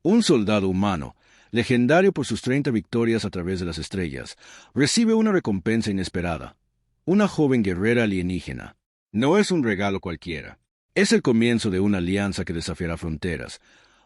Un soldado humano, legendario por sus 30 victorias a través de las estrellas, recibe una recompensa inesperada. Una joven guerrera alienígena. No es un regalo cualquiera. Es el comienzo de una alianza que desafiará fronteras,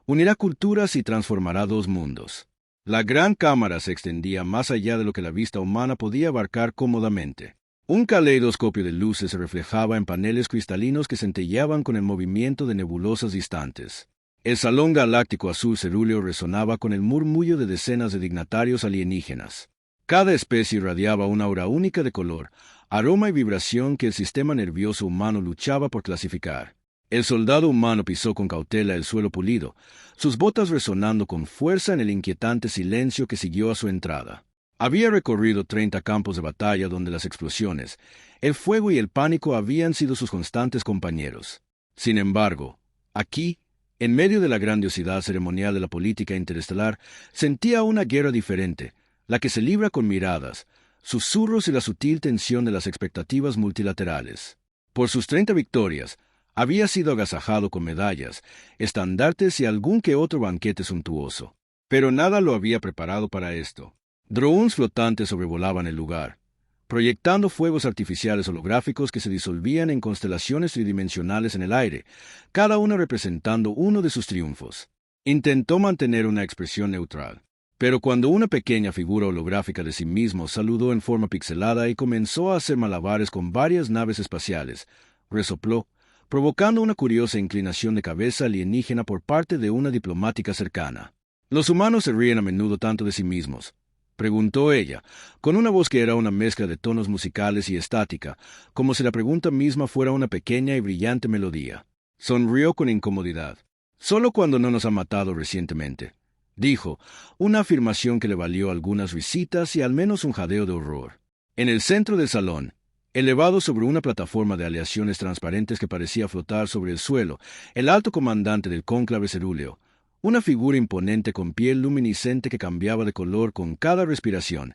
unirá culturas y transformará dos mundos. La gran cámara se extendía más allá de lo que la vista humana podía abarcar cómodamente. Un caleidoscopio de luces se reflejaba en paneles cristalinos que centelleaban con el movimiento de nebulosas distantes. El salón galáctico azul cerúleo resonaba con el murmullo de decenas de dignatarios alienígenas. Cada especie irradiaba una aura única de color, aroma y vibración que el sistema nervioso humano luchaba por clasificar. El soldado humano pisó con cautela el suelo pulido, sus botas resonando con fuerza en el inquietante silencio que siguió a su entrada. Había recorrido 30 campos de batalla donde las explosiones, el fuego y el pánico habían sido sus constantes compañeros. Sin embargo, aquí, en medio de la grandiosidad ceremonial de la política interestelar, sentía una guerra diferente, la que se libra con miradas, susurros y la sutil tensión de las expectativas multilaterales. Por sus 30 victorias, había sido agasajado con medallas, estandartes y algún que otro banquete suntuoso. Pero nada lo había preparado para esto. Drones flotantes sobrevolaban el lugar, proyectando fuegos artificiales holográficos que se disolvían en constelaciones tridimensionales en el aire, cada una representando uno de sus triunfos. Intentó mantener una expresión neutral, pero cuando una pequeña figura holográfica de sí mismo saludó en forma pixelada y comenzó a hacer malabares con varias naves espaciales, resopló, provocando una curiosa inclinación de cabeza alienígena por parte de una diplomática cercana. ¿Los humanos se ríen a menudo tanto de sí mismos?, preguntó ella, con una voz que era una mezcla de tonos musicales y estática, como si la pregunta misma fuera una pequeña y brillante melodía. Sonrió con incomodidad. Solo cuando no nos ha matado recientemente, dijo, una afirmación que le valió algunas risitas y al menos un jadeo de horror. En el centro del salón, elevado sobre una plataforma de aleaciones transparentes que parecía flotar sobre el suelo, el alto comandante del cónclave cerúleo, una figura imponente con piel luminiscente que cambiaba de color con cada respiración,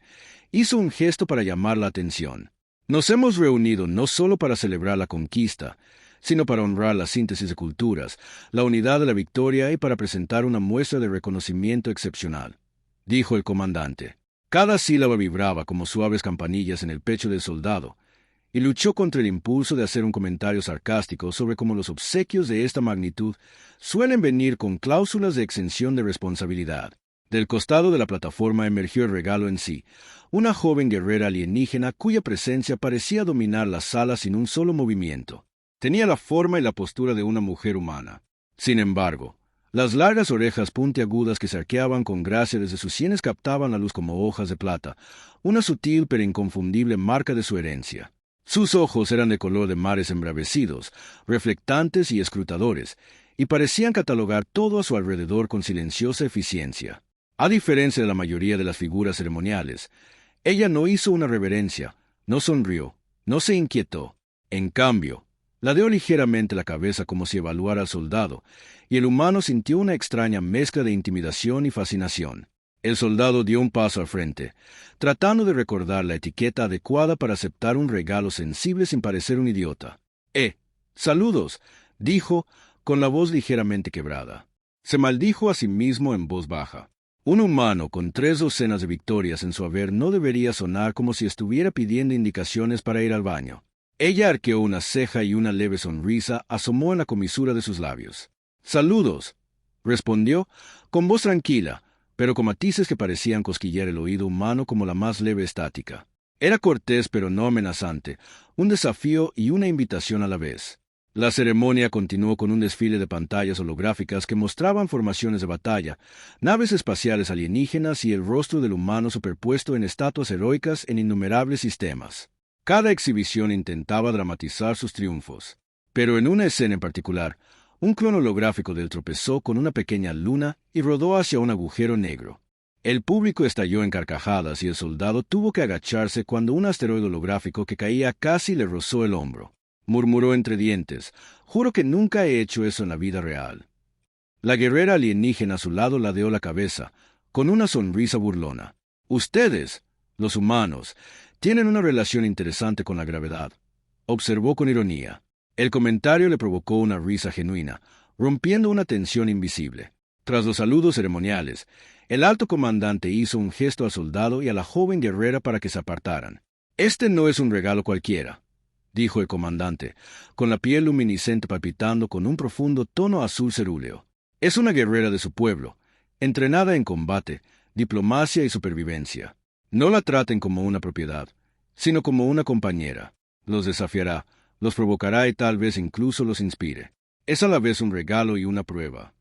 hizo un gesto para llamar la atención. Nos hemos reunido no solo para celebrar la conquista, sino para honrar la síntesis de culturas, la unidad de la victoria y para presentar una muestra de reconocimiento excepcional, dijo el comandante. Cada sílaba vibraba como suaves campanillas en el pecho del soldado, y luchó contra el impulso de hacer un comentario sarcástico sobre cómo los obsequios de esta magnitud suelen venir con cláusulas de exención de responsabilidad. Del costado de la plataforma emergió el regalo en sí, una joven guerrera alienígena cuya presencia parecía dominar la sala sin un solo movimiento. Tenía la forma y la postura de una mujer humana. Sin embargo, las largas orejas puntiagudas que se arqueaban con gracia desde sus sienes captaban la luz como hojas de plata, una sutil pero inconfundible marca de su herencia. Sus ojos eran de color de mares embravecidos, reflectantes y escrutadores, y parecían catalogar todo a su alrededor con silenciosa eficiencia. A diferencia de la mayoría de las figuras ceremoniales, ella no hizo una reverencia, no sonrió, no se inquietó. En cambio, ladeó ligeramente la cabeza como si evaluara al soldado, y el humano sintió una extraña mezcla de intimidación y fascinación. El soldado dio un paso al frente, tratando de recordar la etiqueta adecuada para aceptar un regalo sensible sin parecer un idiota. Saludos, dijo, con la voz ligeramente quebrada. Se maldijo a sí mismo en voz baja. Un humano con 3 docenas de victorias en su haber no debería sonar como si estuviera pidiendo indicaciones para ir al baño. Ella arqueó una ceja y una leve sonrisa asomó en la comisura de sus labios. Saludos, respondió, con voz tranquila, pero con matices que parecían cosquillar el oído humano como la más leve estática. Era cortés pero no amenazante, un desafío y una invitación a la vez. La ceremonia continuó con un desfile de pantallas holográficas que mostraban formaciones de batalla, naves espaciales alienígenas y el rostro del humano superpuesto en estatuas heroicas en innumerables sistemas. Cada exhibición intentaba dramatizar sus triunfos. Pero en una escena en particular, un clon holográfico del tropezó con una pequeña luna y rodó hacia un agujero negro. El público estalló en carcajadas y el soldado tuvo que agacharse cuando un asteroide holográfico que caía casi le rozó el hombro. Murmuró entre dientes, «Juro que nunca he hecho eso en la vida real». La guerrera alienígena a su lado ladeó la cabeza, con una sonrisa burlona. «Ustedes, los humanos, tienen una relación interesante con la gravedad», observó con ironía. El comentario le provocó una risa genuina, rompiendo una tensión invisible. Tras los saludos ceremoniales, el alto comandante hizo un gesto al soldado y a la joven guerrera para que se apartaran. «Este no es un regalo cualquiera», dijo el comandante, con la piel luminiscente palpitando con un profundo tono azul cerúleo. «Es una guerrera de su pueblo, entrenada en combate, diplomacia y supervivencia. No la traten como una propiedad, sino como una compañera. Los desafiará, los provocará y tal vez incluso los inspire. Es a la vez un regalo y una prueba».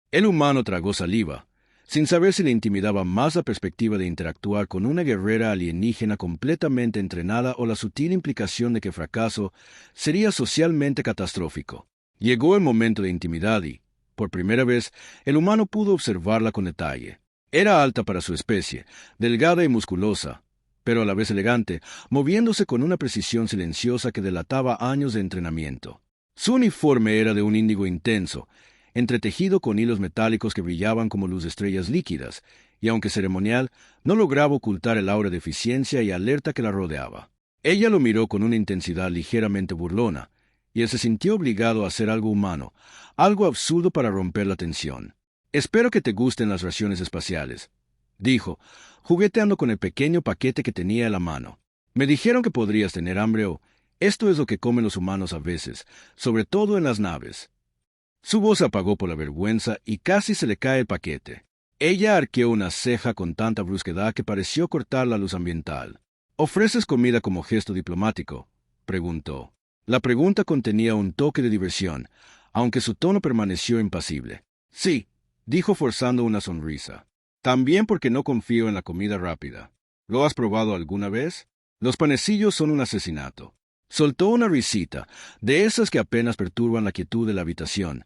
El humano tragó saliva, sin saber si le intimidaba más la perspectiva de interactuar con una guerrera alienígena completamente entrenada o la sutil implicación de que fracaso sería socialmente catastrófico. Llegó el momento de intimidad y, por primera vez, el humano pudo observarla con detalle. Era alta para su especie, delgada y musculosa, pero a la vez elegante, moviéndose con una precisión silenciosa que delataba años de entrenamiento. Su uniforme era de un índigo intenso, entretejido con hilos metálicos que brillaban como luz de estrellas líquidas, y aunque ceremonial, no lograba ocultar el aura de eficiencia y alerta que la rodeaba. Ella lo miró con una intensidad ligeramente burlona, y él se sintió obligado a hacer algo humano, algo absurdo para romper la tensión. «Espero que te gusten las raciones espaciales», dijo, jugueteando con el pequeño paquete que tenía en la mano. «Me dijeron que podrías tener hambre o esto es lo que comen los humanos a veces, sobre todo en las naves». Su voz se apagó por la vergüenza y casi se le cae el paquete. Ella arqueó una ceja con tanta brusquedad que pareció cortar la luz ambiental. «¿Ofreces comida como gesto diplomático?», preguntó. La pregunta contenía un toque de diversión, aunque su tono permaneció impasible. «Sí», dijo forzando una sonrisa. «También porque no confío en la comida rápida. ¿Lo has probado alguna vez? Los panecillos son un asesinato». Soltó una risita, de esas que apenas perturban la quietud de la habitación,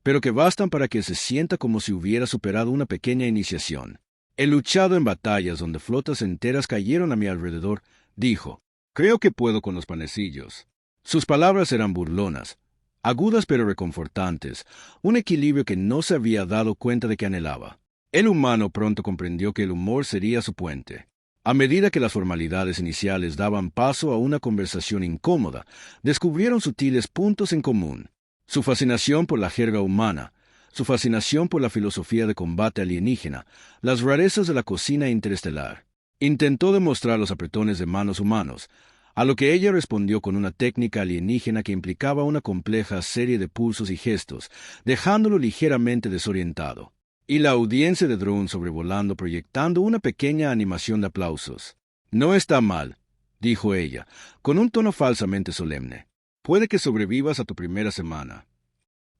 pero que bastan para que se sienta como si hubiera superado una pequeña iniciación. «He luchado en batallas donde flotas enteras cayeron a mi alrededor», dijo. «Creo que puedo con los panecillos». Sus palabras eran burlonas, agudas pero reconfortantes, un equilibrio que no se había dado cuenta de que anhelaba. El humano pronto comprendió que el humor sería su puente. A medida que las formalidades iniciales daban paso a una conversación incómoda, descubrieron sutiles puntos en común. Su fascinación por la jerga humana, su fascinación por la filosofía de combate alienígena, las rarezas de la cocina interestelar. Intentó demostrar los apretones de manos humanos, a lo que ella respondió con una técnica alienígena que implicaba una compleja serie de pulsos y gestos, dejándolo ligeramente desorientado. Y la audiencia de Drone sobrevolando proyectando una pequeña animación de aplausos. «No está mal», dijo ella, con un tono falsamente solemne. «Puede que sobrevivas a tu primera semana».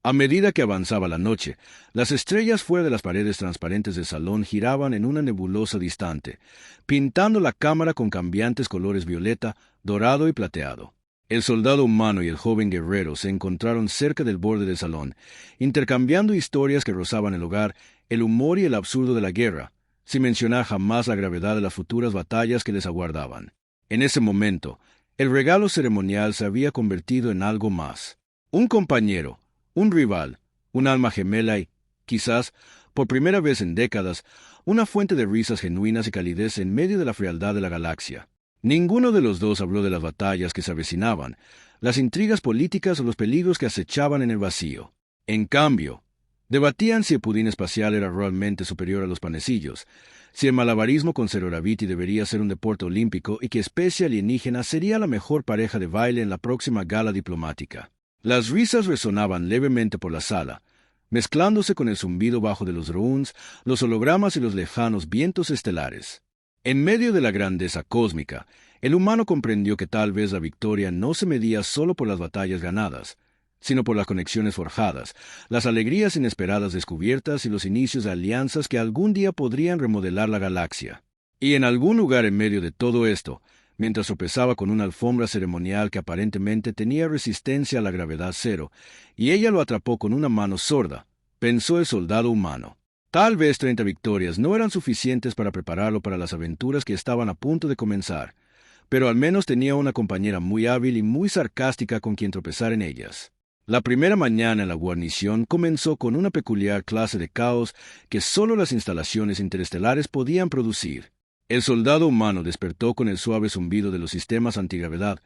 A medida que avanzaba la noche, las estrellas fuera de las paredes transparentes del salón giraban en una nebulosa distante, pintando la cámara con cambiantes colores violeta, dorado y plateado. El soldado humano y el joven guerrero se encontraron cerca del borde del salón, intercambiando historias que rozaban el hogar, el humor y el absurdo de la guerra, sin mencionar jamás la gravedad de las futuras batallas que les aguardaban. En ese momento, el regalo ceremonial se había convertido en algo más. Un compañero, un rival, un alma gemela y, quizás, por primera vez en décadas, una fuente de risas genuinas y calidez en medio de la frialdad de la galaxia. Ninguno de los dos habló de las batallas que se avecinaban, las intrigas políticas o los peligros que acechaban en el vacío. En cambio, debatían si el pudín espacial era realmente superior a los panecillos, si el malabarismo con Ceroraviti debería ser un deporte olímpico y que especie alienígena sería la mejor pareja de baile en la próxima gala diplomática. Las risas resonaban levemente por la sala, mezclándose con el zumbido bajo de los drones, los hologramas y los lejanos vientos estelares. En medio de la grandeza cósmica, el humano comprendió que tal vez la victoria no se medía solo por las batallas ganadas, sino por las conexiones forjadas, las alegrías inesperadas descubiertas y los inicios de alianzas que algún día podrían remodelar la galaxia. Y en algún lugar en medio de todo esto, mientras tropezaba con una alfombra ceremonial que aparentemente tenía resistencia a la gravedad cero, y ella lo atrapó con una mano sorda, pensó el soldado humano. Tal vez 30 victorias no eran suficientes para prepararlo para las aventuras que estaban a punto de comenzar, pero al menos tenía una compañera muy hábil y muy sarcástica con quien tropezar en ellas. La primera mañana en la guarnición comenzó con una peculiar clase de caos que solo las instalaciones interestelares podían producir. El soldado humano despertó con el suave zumbido de los sistemas antigravedad,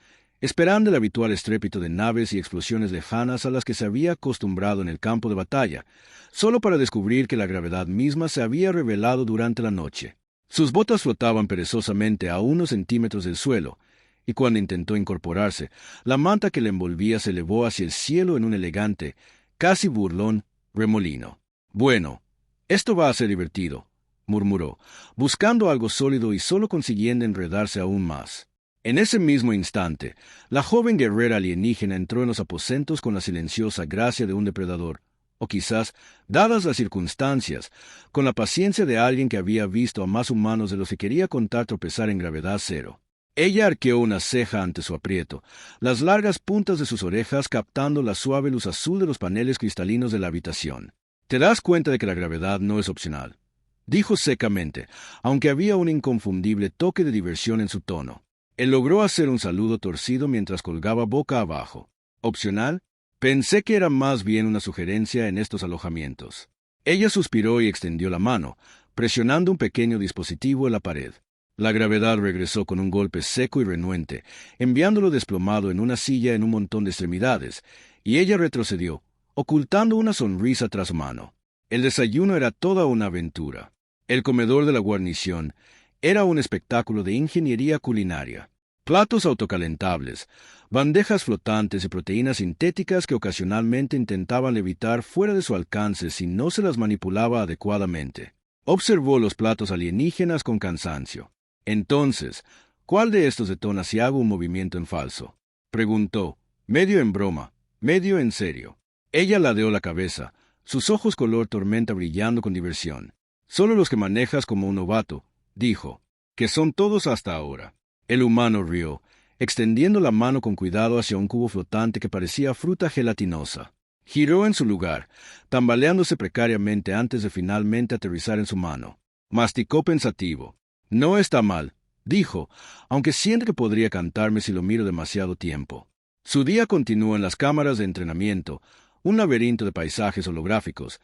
esperando el habitual estrépito de naves y explosiones lejanas a las que se había acostumbrado en el campo de batalla, solo para descubrir que la gravedad misma se había revelado durante la noche. Sus botas flotaban perezosamente a unos centímetros del suelo, y cuando intentó incorporarse, la manta que le envolvía se elevó hacia el cielo en un elegante, casi burlón, remolino. «Bueno, esto va a ser divertido», murmuró, buscando algo sólido y solo consiguiendo enredarse aún más. En ese mismo instante, la joven guerrera alienígena entró en los aposentos con la silenciosa gracia de un depredador, o quizás, dadas las circunstancias, con la paciencia de alguien que había visto a más humanos de los que quería contar tropezar en gravedad cero. Ella arqueó una ceja ante su aprieto, las largas puntas de sus orejas captando la suave luz azul de los paneles cristalinos de la habitación. «Te das cuenta de que la gravedad no es opcional», dijo secamente, aunque había un inconfundible toque de diversión en su tono. Él logró hacer un saludo torcido mientras colgaba boca abajo. «¿Opcional? Pensé que era más bien una sugerencia en estos alojamientos». Ella suspiró y extendió la mano, presionando un pequeño dispositivo en la pared. La gravedad regresó con un golpe seco y renuente, enviándolo desplomado en una silla en un montón de extremidades, y ella retrocedió, ocultando una sonrisa tras su mano. El desayuno era toda una aventura. El comedor de la guarnición era un espectáculo de ingeniería culinaria. Platos autocalentables, bandejas flotantes y proteínas sintéticas que ocasionalmente intentaban levitar fuera de su alcance si no se las manipulaba adecuadamente. Observó los platos alienígenas con cansancio. «Entonces, ¿cuál de estos detona si hago un movimiento en falso?», preguntó, medio en broma, medio en serio. Ella ladeó la cabeza, sus ojos color tormenta brillando con diversión. «Solo los que manejas como un novato», dijo, «que son todos hasta ahora». El humano rió, extendiendo la mano con cuidado hacia un cubo flotante que parecía fruta gelatinosa. Giró en su lugar, tambaleándose precariamente antes de finalmente aterrizar en su mano. Masticó pensativo. «No está mal», dijo, aunque siente que podría cantarme si lo miro demasiado tiempo. Su día continuó en las cámaras de entrenamiento, un laberinto de paisajes holográficos,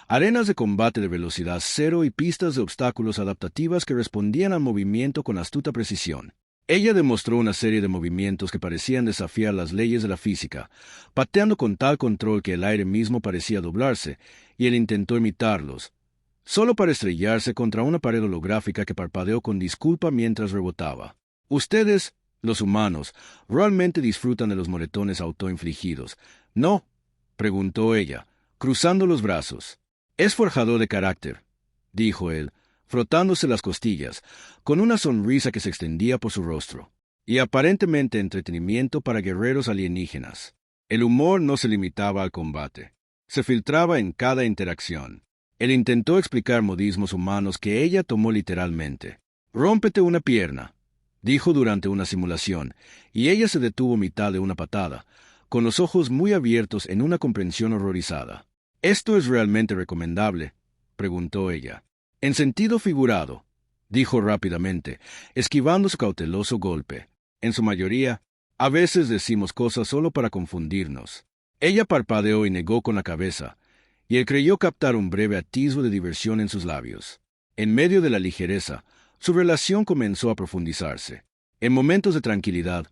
arenas de combate de velocidad cero y pistas de obstáculos adaptativas que respondían al movimiento con astuta precisión. Ella demostró una serie de movimientos que parecían desafiar las leyes de la física, pateando con tal control que el aire mismo parecía doblarse, y él intentó imitarlos, solo para estrellarse contra una pared holográfica que parpadeó con disculpa mientras rebotaba. «Ustedes, los humanos, realmente disfrutan de los moretones autoinfligidos, ¿no?», preguntó ella, cruzando los brazos. «Es forjador de carácter», dijo él, frotándose las costillas, con una sonrisa que se extendía por su rostro, y aparentemente entretenimiento para guerreros alienígenas. El humor no se limitaba al combate, se filtraba en cada interacción. Él intentó explicar modismos humanos que ella tomó literalmente. «Rómpete una pierna», dijo durante una simulación, y ella se detuvo a mitad de una patada, con los ojos muy abiertos en una comprensión horrorizada. «¿Esto es realmente recomendable?», preguntó ella. «En sentido figurado», dijo rápidamente, esquivando su cauteloso golpe. «En su mayoría, a veces decimos cosas solo para confundirnos». Ella parpadeó y negó con la cabeza, y él creyó captar un breve atisbo de diversión en sus labios. En medio de la ligereza, su relación comenzó a profundizarse. En momentos de tranquilidad,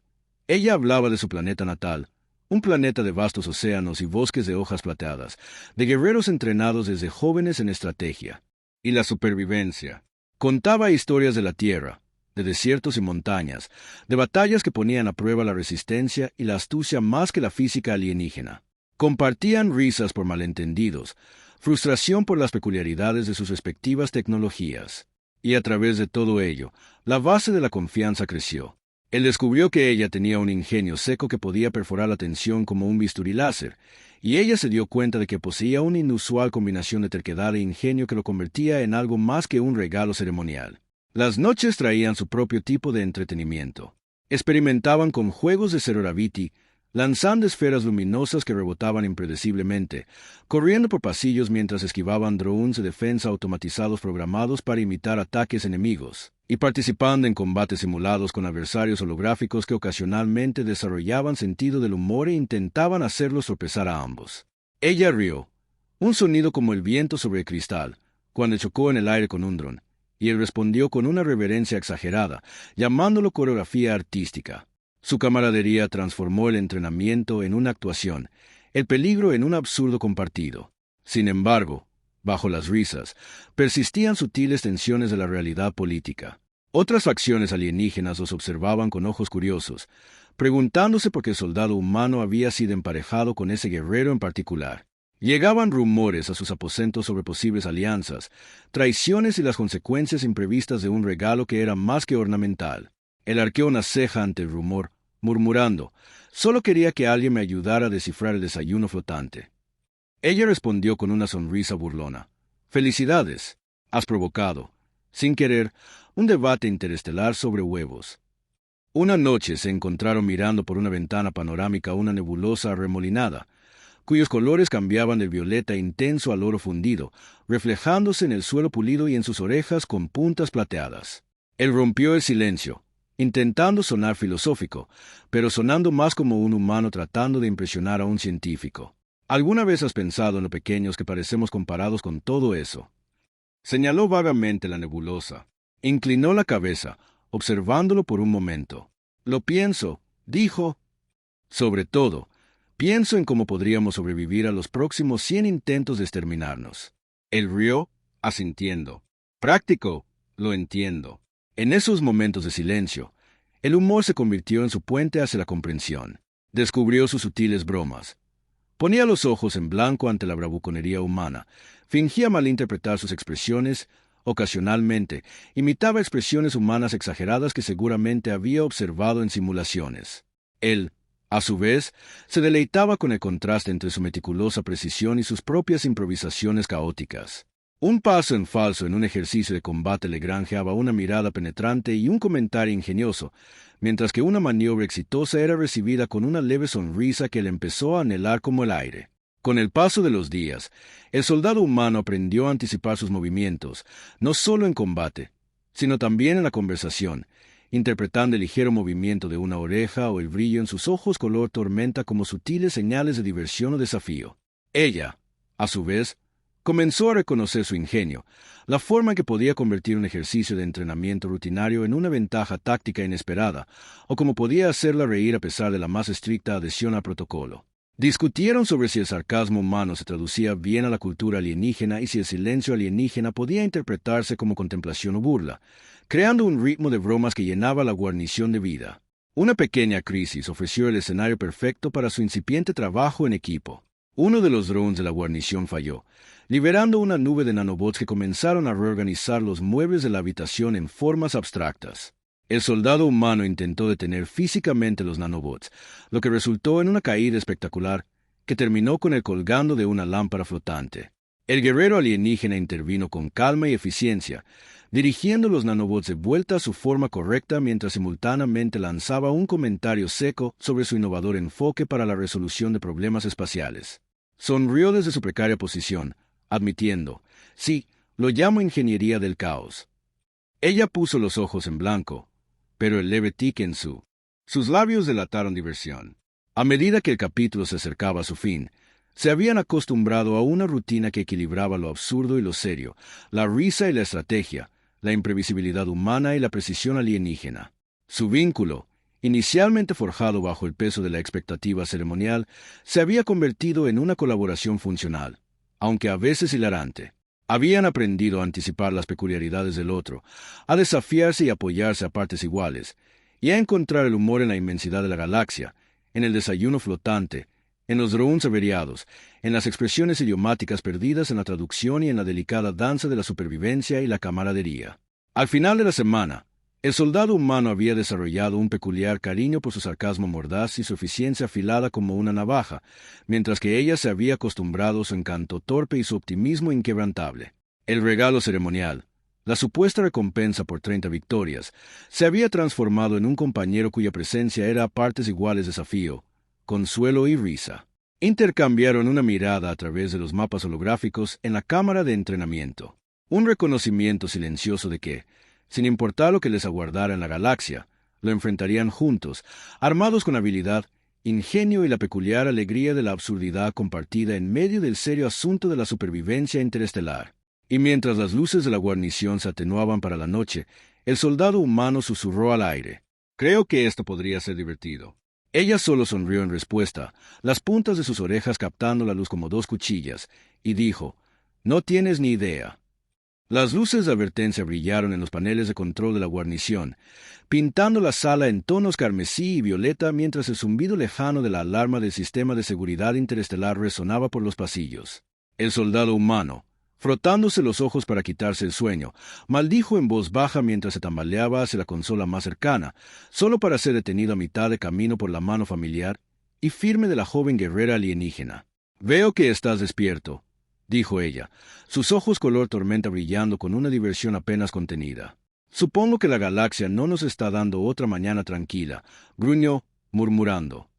ella hablaba de su planeta natal, un planeta de vastos océanos y bosques de hojas plateadas, de guerreros entrenados desde jóvenes en estrategia y la supervivencia. Contaba historias de la tierra, de desiertos y montañas, de batallas que ponían a prueba la resistencia y la astucia más que la física alienígena. Compartían risas por malentendidos, frustración por las peculiaridades de sus respectivas tecnologías. Y a través de todo ello, la base de la confianza creció. Él descubrió que ella tenía un ingenio seco que podía perforar la tensión como un bisturí láser, y ella se dio cuenta de que poseía una inusual combinación de terquedad e ingenio que lo convertía en algo más que un regalo ceremonial. Las noches traían su propio tipo de entretenimiento. Experimentaban con juegos de Ceroraviti, lanzando esferas luminosas que rebotaban impredeciblemente, corriendo por pasillos mientras esquivaban drones de defensa automatizados programados para imitar ataques enemigos, y participando en combates simulados con adversarios holográficos que ocasionalmente desarrollaban sentido del humor e intentaban hacerlos tropezar a ambos. Ella rió, un sonido como el viento sobre el cristal, cuando chocó en el aire con un dron, y él respondió con una reverencia exagerada, llamándolo coreografía artística. Su camaradería transformó el entrenamiento en una actuación, el peligro en un absurdo compartido. Sin embargo, bajo las risas, persistían sutiles tensiones de la realidad política. Otras facciones alienígenas los observaban con ojos curiosos, preguntándose por qué el soldado humano había sido emparejado con ese guerrero en particular. Llegaban rumores a sus aposentos sobre posibles alianzas, traiciones y las consecuencias imprevistas de un regalo que era más que ornamental. Él arqueó una ceja ante el rumor, murmurando, «Solo quería que alguien me ayudara a descifrar el desayuno flotante». Ella respondió con una sonrisa burlona, «Felicidades. Has provocado, sin querer, un debate interestelar sobre huevos». Una noche se encontraron mirando por una ventana panorámica una nebulosa arremolinada, cuyos colores cambiaban del violeta intenso al oro fundido, reflejándose en el suelo pulido y en sus orejas con puntas plateadas. Él rompió el silencio, intentando sonar filosófico, pero sonando más como un humano tratando de impresionar a un científico. ¿Alguna vez has pensado en lo pequeños que parecemos comparados con todo eso? Señaló vagamente la nebulosa. Inclinó la cabeza, observándolo por un momento. «Lo pienso», dijo. «Sobre todo, pienso en cómo podríamos sobrevivir a los próximos 100 intentos de exterminarnos». Él rió, asintiendo. «Práctico, lo entiendo». En esos momentos de silencio, el humor se convirtió en su puente hacia la comprensión. Descubrió sus sutiles bromas. Ponía los ojos en blanco ante la bravuconería humana, fingía malinterpretar sus expresiones. Ocasionalmente, imitaba expresiones humanas exageradas que seguramente había observado en simulaciones. Él, a su vez, se deleitaba con el contraste entre su meticulosa precisión y sus propias improvisaciones caóticas. Un paso en falso en un ejercicio de combate le granjeaba una mirada penetrante y un comentario ingenioso, mientras que una maniobra exitosa era recibida con una leve sonrisa que le empezó a anhelar como el aire. Con el paso de los días, el soldado humano aprendió a anticipar sus movimientos, no solo en combate, sino también en la conversación, interpretando el ligero movimiento de una oreja o el brillo en sus ojos color tormenta como sutiles señales de diversión o desafío. Ella, a su vez, comenzó a reconocer su ingenio, la forma en que podía convertir un ejercicio de entrenamiento rutinario en una ventaja táctica inesperada, o cómo podía hacerla reír a pesar de la más estricta adhesión al protocolo. Discutieron sobre si el sarcasmo humano se traducía bien a la cultura alienígena y si el silencio alienígena podía interpretarse como contemplación o burla, creando un ritmo de bromas que llenaba la guarnición de vida. Una pequeña crisis ofreció el escenario perfecto para su incipiente trabajo en equipo. Uno de los drones de la guarnición falló, liberando una nube de nanobots que comenzaron a reorganizar los muebles de la habitación en formas abstractas. El soldado humano intentó detener físicamente los nanobots, lo que resultó en una caída espectacular que terminó con él colgando de una lámpara flotante. El guerrero alienígena intervino con calma y eficiencia, dirigiendo los nanobots de vuelta a su forma correcta mientras simultáneamente lanzaba un comentario seco sobre su innovador enfoque para la resolución de problemas espaciales. Sonrió desde su precaria posición, admitiendo, «Sí, lo llamo ingeniería del caos». Ella puso los ojos en blanco, pero el leve tic en sus labios delataron diversión. A medida que el capítulo se acercaba a su fin, se habían acostumbrado a una rutina que equilibraba lo absurdo y lo serio, la risa y la estrategia, la imprevisibilidad humana y la precisión alienígena. Su vínculo, inicialmente forjado bajo el peso de la expectativa ceremonial, se había convertido en una colaboración funcional, aunque a veces hilarante. Habían aprendido a anticipar las peculiaridades del otro, a desafiarse y apoyarse a partes iguales, y a encontrar el humor en la inmensidad de la galaxia, en el desayuno flotante, en los drones averiados, en las expresiones idiomáticas perdidas en la traducción y en la delicada danza de la supervivencia y la camaradería. Al final de la semana, el soldado humano había desarrollado un peculiar cariño por su sarcasmo mordaz y su eficiencia afilada como una navaja, mientras que ella se había acostumbrado a su encanto torpe y su optimismo inquebrantable. El regalo ceremonial, la supuesta recompensa por 30 victorias, se había transformado en un compañero cuya presencia era a partes iguales desafío, consuelo y risa. Intercambiaron una mirada a través de los mapas holográficos en la cámara de entrenamiento. Un reconocimiento silencioso de que, sin importar lo que les aguardara en la galaxia, lo enfrentarían juntos, armados con habilidad, ingenio y la peculiar alegría de la absurdidad compartida en medio del serio asunto de la supervivencia interestelar. Y mientras las luces de la guarnición se atenuaban para la noche, el soldado humano susurró al aire. Creo que esto podría ser divertido. Ella solo sonrió en respuesta, las puntas de sus orejas captando la luz como dos cuchillas, y dijo, «No tienes ni idea». Las luces de advertencia brillaron en los paneles de control de la guarnición, pintando la sala en tonos carmesí y violeta mientras el zumbido lejano de la alarma del sistema de seguridad interestelar resonaba por los pasillos. El soldado humano, frotándose los ojos para quitarse el sueño, maldijo en voz baja mientras se tambaleaba hacia la consola más cercana, solo para ser detenido a mitad de camino por la mano familiar y firme de la joven guerrera alienígena. «Veo que estás despierto», dijo ella, sus ojos color tormenta brillando con una diversión apenas contenida. «Supongo que la galaxia no nos está dando otra mañana tranquila», gruñó, murmurando.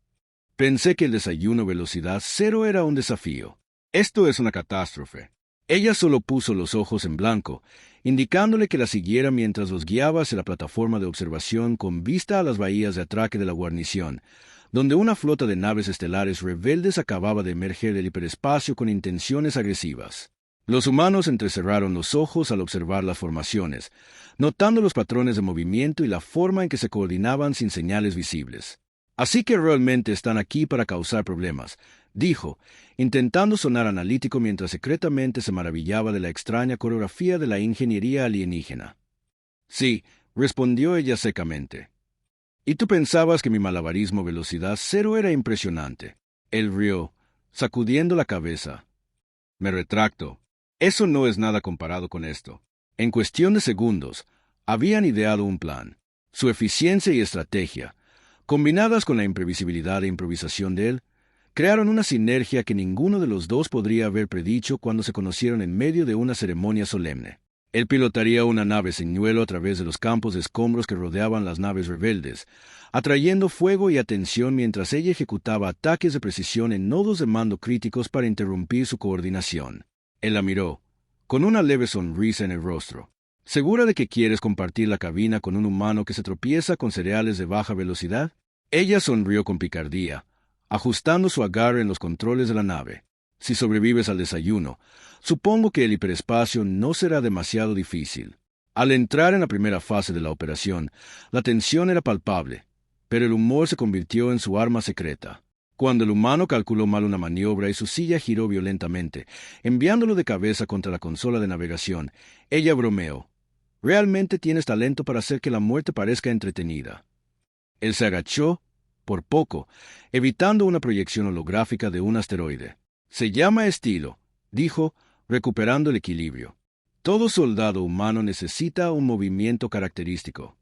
«Pensé que el desayuno velocidad cero era un desafío. Esto es una catástrofe». Ella solo puso los ojos en blanco, indicándole que la siguiera mientras los guiaba hacia la plataforma de observación con vista a las bahías de atraque de la guarnición, donde una flota de naves estelares rebeldes acababa de emerger del hiperespacio con intenciones agresivas. Los humanos entrecerraron los ojos al observar las formaciones, notando los patrones de movimiento y la forma en que se coordinaban sin señales visibles. «Así que realmente están aquí para causar problemas», dijo, intentando sonar analítico mientras secretamente se maravillaba de la extraña coreografía de la ingeniería alienígena. «Sí», respondió ella secamente. «¿Y tú pensabas que mi malabarismo velocidad cero era impresionante?» Él rió, sacudiendo la cabeza. «Me retracto. Eso no es nada comparado con esto». En cuestión de segundos, habían ideado un plan. Su eficiencia y estrategia, combinadas con la imprevisibilidad e improvisación de él, crearon una sinergia que ninguno de los dos podría haber predicho cuando se conocieron en medio de una ceremonia solemne. Él pilotaría una nave señuelo a través de los campos de escombros que rodeaban las naves rebeldes, atrayendo fuego y atención mientras ella ejecutaba ataques de precisión en nodos de mando críticos para interrumpir su coordinación. Él la miró, con una leve sonrisa en el rostro. «¿Segura de que quieres compartir la cabina con un humano que se tropieza con cereales de baja velocidad?» Ella sonrió con picardía, ajustando su agarre en los controles de la nave. «Si sobrevives al desayuno, supongo que el hiperespacio no será demasiado difícil». Al entrar en la primera fase de la operación, la tensión era palpable, pero el humor se convirtió en su arma secreta. Cuando el humano calculó mal una maniobra y su silla giró violentamente, enviándolo de cabeza contra la consola de navegación, ella bromeó. «Realmente tienes talento para hacer que la muerte parezca entretenida». Él se agachó, por poco, evitando una proyección holográfica de un asteroide. «Se llama estilo», dijo, recuperando el equilibrio. «Todo soldado humano necesita un movimiento característico».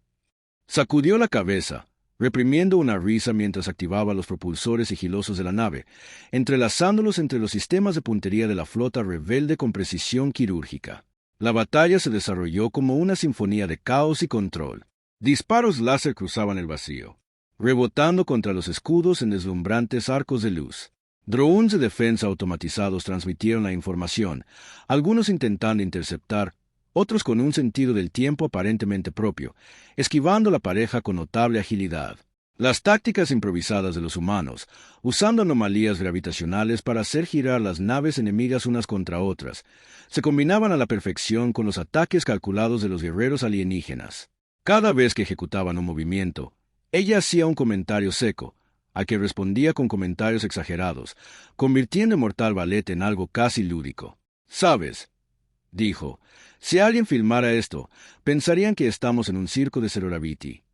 Sacudió la cabeza, reprimiendo una risa mientras activaba los propulsores sigilosos de la nave, entrelazándolos entre los sistemas de puntería de la flota rebelde con precisión quirúrgica. La batalla se desarrolló como una sinfonía de caos y control. Disparos láser cruzaban el vacío, rebotando contra los escudos en deslumbrantes arcos de luz. Drones de defensa automatizados transmitieron la información, algunos intentando interceptar, otros con un sentido del tiempo aparentemente propio, esquivando la pareja con notable agilidad. Las tácticas improvisadas de los humanos, usando anomalías gravitacionales para hacer girar las naves enemigas unas contra otras, se combinaban a la perfección con los ataques calculados de los guerreros alienígenas. Cada vez que ejecutaban un movimiento, ella hacía un comentario seco, al que respondía con comentarios exagerados, convirtiendo el mortal ballet en algo casi lúdico. «¿Sabes?», dijo, «si alguien filmara esto, pensarían que estamos en un circo de Ceroraviti».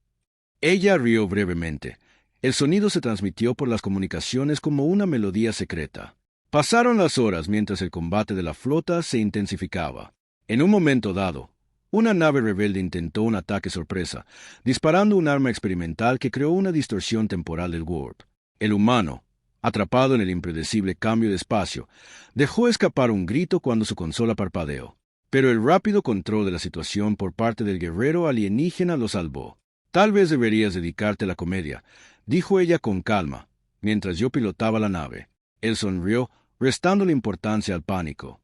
Ella rió brevemente. El sonido se transmitió por las comunicaciones como una melodía secreta. Pasaron las horas mientras el combate de la flota se intensificaba. En un momento dado, una nave rebelde intentó un ataque sorpresa, disparando un arma experimental que creó una distorsión temporal del warp. El humano, atrapado en el impredecible cambio de espacio, dejó escapar un grito cuando su consola parpadeó. Pero el rápido control de la situación por parte del guerrero alienígena lo salvó. «Tal vez deberías dedicarte a la comedia», dijo ella con calma, mientras yo pilotaba la nave. Él sonrió, restándole importancia al pánico.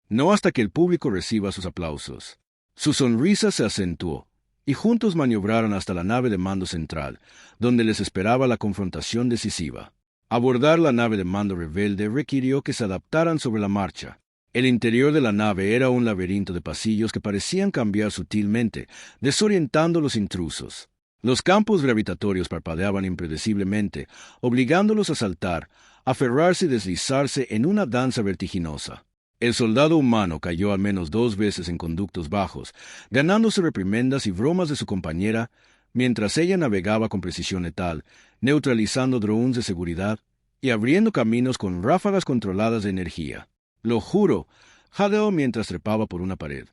«No hasta que el público reciba sus aplausos». Su sonrisa se acentuó, y juntos maniobraron hasta la nave de mando central, donde les esperaba la confrontación decisiva. Abordar la nave de mando rebelde requirió que se adaptaran sobre la marcha. El interior de la nave era un laberinto de pasillos que parecían cambiar sutilmente, desorientando a los intrusos. Los campos gravitatorios parpadeaban impredeciblemente, obligándolos a saltar, aferrarse y deslizarse en una danza vertiginosa. El soldado humano cayó al menos 2 veces en conductos bajos, ganándose reprimendas y bromas de su compañera, mientras ella navegaba con precisión letal, neutralizando drones de seguridad y abriendo caminos con ráfagas controladas de energía. Lo juro, jadeó mientras trepaba por una pared.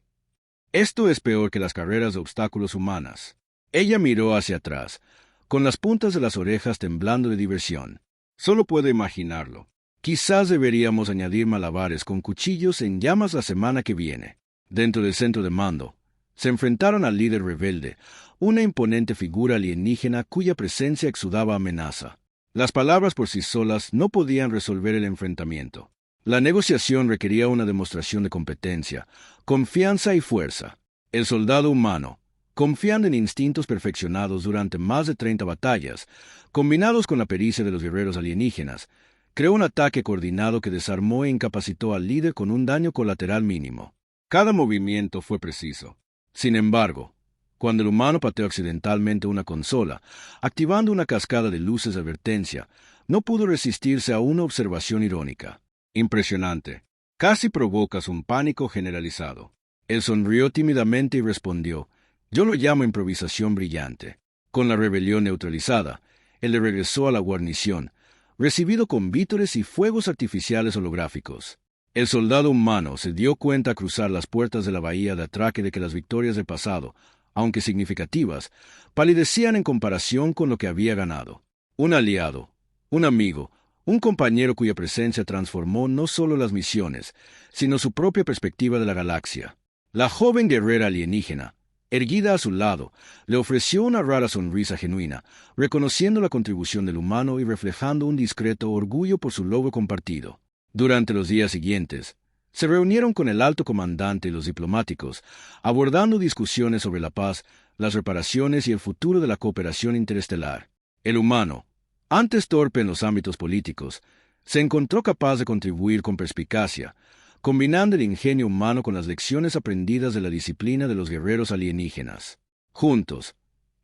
Esto es peor que las carreras de obstáculos humanas. Ella miró hacia atrás, con las puntas de las orejas temblando de diversión. Solo puedo imaginarlo. Quizás deberíamos añadir malabares con cuchillos en llamas la semana que viene. Dentro del centro de mando, se enfrentaron al líder rebelde, una imponente figura alienígena cuya presencia exudaba amenaza. Las palabras por sí solas no podían resolver el enfrentamiento. La negociación requería una demostración de competencia, confianza y fuerza. El soldado humano, confiando en instintos perfeccionados durante más de 30 batallas, combinados con la pericia de los guerreros alienígenas, creó un ataque coordinado que desarmó e incapacitó al líder con un daño colateral mínimo. Cada movimiento fue preciso. Sin embargo, cuando el humano pateó accidentalmente una consola, activando una cascada de luces de advertencia, no pudo resistirse a una observación irónica. Impresionante. Casi provocas un pánico generalizado. Él sonrió tímidamente y respondió: yo lo llamo improvisación brillante. Con la rebelión neutralizada, él le regresó a la guarnición, recibido con vítores y fuegos artificiales holográficos. El soldado humano se dio cuenta al cruzar las puertas de la bahía de atraque de que las victorias del pasado, aunque significativas, palidecían en comparación con lo que había ganado. Un aliado, un amigo, un compañero cuya presencia transformó no solo las misiones, sino su propia perspectiva de la galaxia. La joven guerrera alienígena, erguida a su lado, le ofreció una rara sonrisa genuina, reconociendo la contribución del humano y reflejando un discreto orgullo por su logro compartido. Durante los días siguientes, se reunieron con el alto comandante y los diplomáticos, abordando discusiones sobre la paz, las reparaciones y el futuro de la cooperación interestelar. El humano, antes torpe en los ámbitos políticos, se encontró capaz de contribuir con perspicacia, combinando el ingenio humano con las lecciones aprendidas de la disciplina de los guerreros alienígenas. Juntos,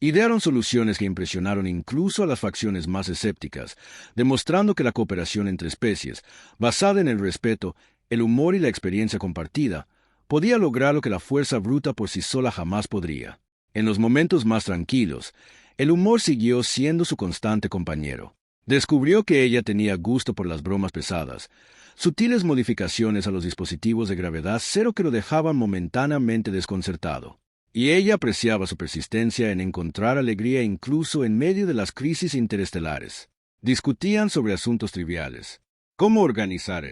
idearon soluciones que impresionaron incluso a las facciones más escépticas, demostrando que la cooperación entre especies, basada en el respeto, el humor y la experiencia compartida, podía lograr lo que la fuerza bruta por sí sola jamás podría. En los momentos más tranquilos, el humor siguió siendo su constante compañero. Descubrió que ella tenía gusto por las bromas pesadas, sutiles modificaciones a los dispositivos de gravedad cero que lo dejaban momentáneamente desconcertado. Y ella apreciaba su persistencia en encontrar alegría incluso en medio de las crisis interestelares. Discutían sobre asuntos triviales. ¿Cómo organizar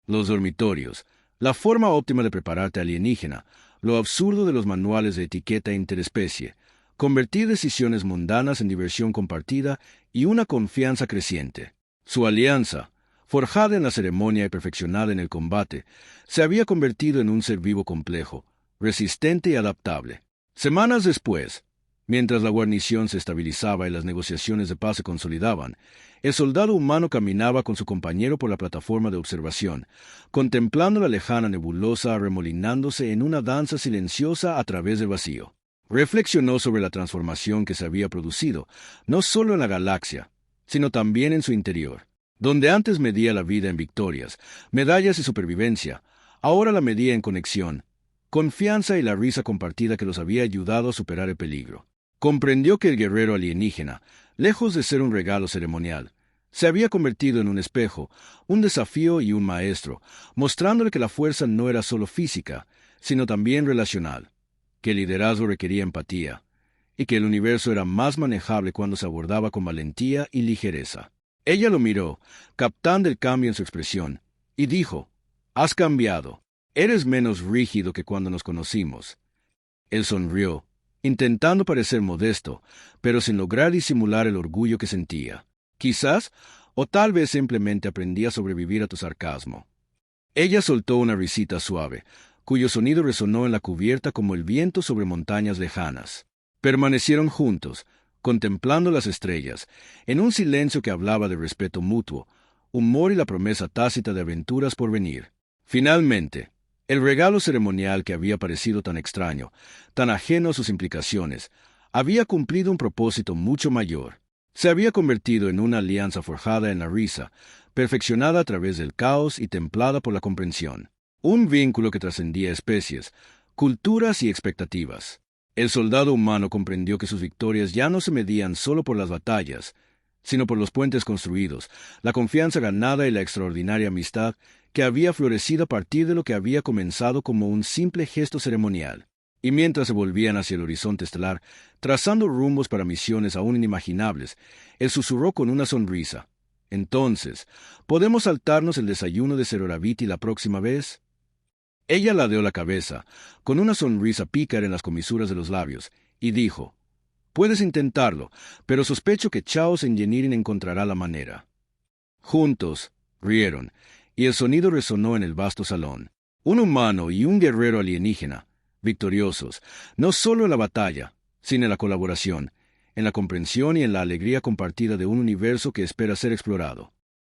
los dormitorios? La forma óptima de prepararte alienígena, lo absurdo de los manuales de etiqueta interespecie, convertir decisiones mundanas en diversión compartida y una confianza creciente. Su alianza, forjada en la ceremonia y perfeccionada en el combate, se había convertido en un ser vivo complejo, resistente y adaptable. Semanas después, mientras la guarnición se estabilizaba y las negociaciones de paz se consolidaban, el soldado humano caminaba con su compañero por la plataforma de observación, contemplando la lejana nebulosa arremolinándose en una danza silenciosa a través del vacío. Reflexionó sobre la transformación que se había producido, no solo en la galaxia, sino también en su interior. Donde antes medía la vida en victorias, medallas y supervivencia, ahora la medía en conexión, confianza y la risa compartida que los había ayudado a superar el peligro. Comprendió que el guerrero alienígena, lejos de ser un regalo ceremonial, se había convertido en un espejo, un desafío y un maestro, mostrándole que la fuerza no era solo física, sino también relacional, que el liderazgo requería empatía, y que el universo era más manejable cuando se abordaba con valentía y ligereza. Ella lo miró, captando el cambio en su expresión, y dijo: «Has cambiado. Eres menos rígido que cuando nos conocimos». Él sonrió, intentando parecer modesto, pero sin lograr disimular el orgullo que sentía. Quizás, o tal vez simplemente aprendí a sobrevivir a tu sarcasmo. Ella soltó una risita suave, cuyo sonido resonó en la cubierta como el viento sobre montañas lejanas. Permanecieron juntos, contemplando las estrellas, en un silencio que hablaba de respeto mutuo, humor y la promesa tácita de aventuras por venir. Finalmente, el regalo ceremonial que había parecido tan extraño, tan ajeno a sus implicaciones, había cumplido un propósito mucho mayor. Se había convertido en una alianza forjada en la risa, perfeccionada a través del caos y templada por la comprensión. Un vínculo que trascendía especies, culturas y expectativas. El soldado humano comprendió que sus victorias ya no se medían solo por las batallas, sino por los puentes construidos, la confianza ganada y la extraordinaria amistad que había florecido a partir de lo que había comenzado como un simple gesto ceremonial. Y mientras se volvían hacia el horizonte estelar, trazando rumbos para misiones aún inimaginables, él susurró con una sonrisa: «Entonces, ¿podemos saltarnos el desayuno de Seroraviti la próxima vez?» Ella ladeó la cabeza, con una sonrisa pícara en las comisuras de los labios, y dijo: «Puedes intentarlo, pero sospecho que Chaos Engineering encontrará la manera». Juntos, rieron, y el sonido resonó en el vasto salón. Un humano y un guerrero alienígena, victoriosos, no solo en la batalla, sino en la colaboración, en la comprensión y en la alegría compartida de un universo que espera ser explorado.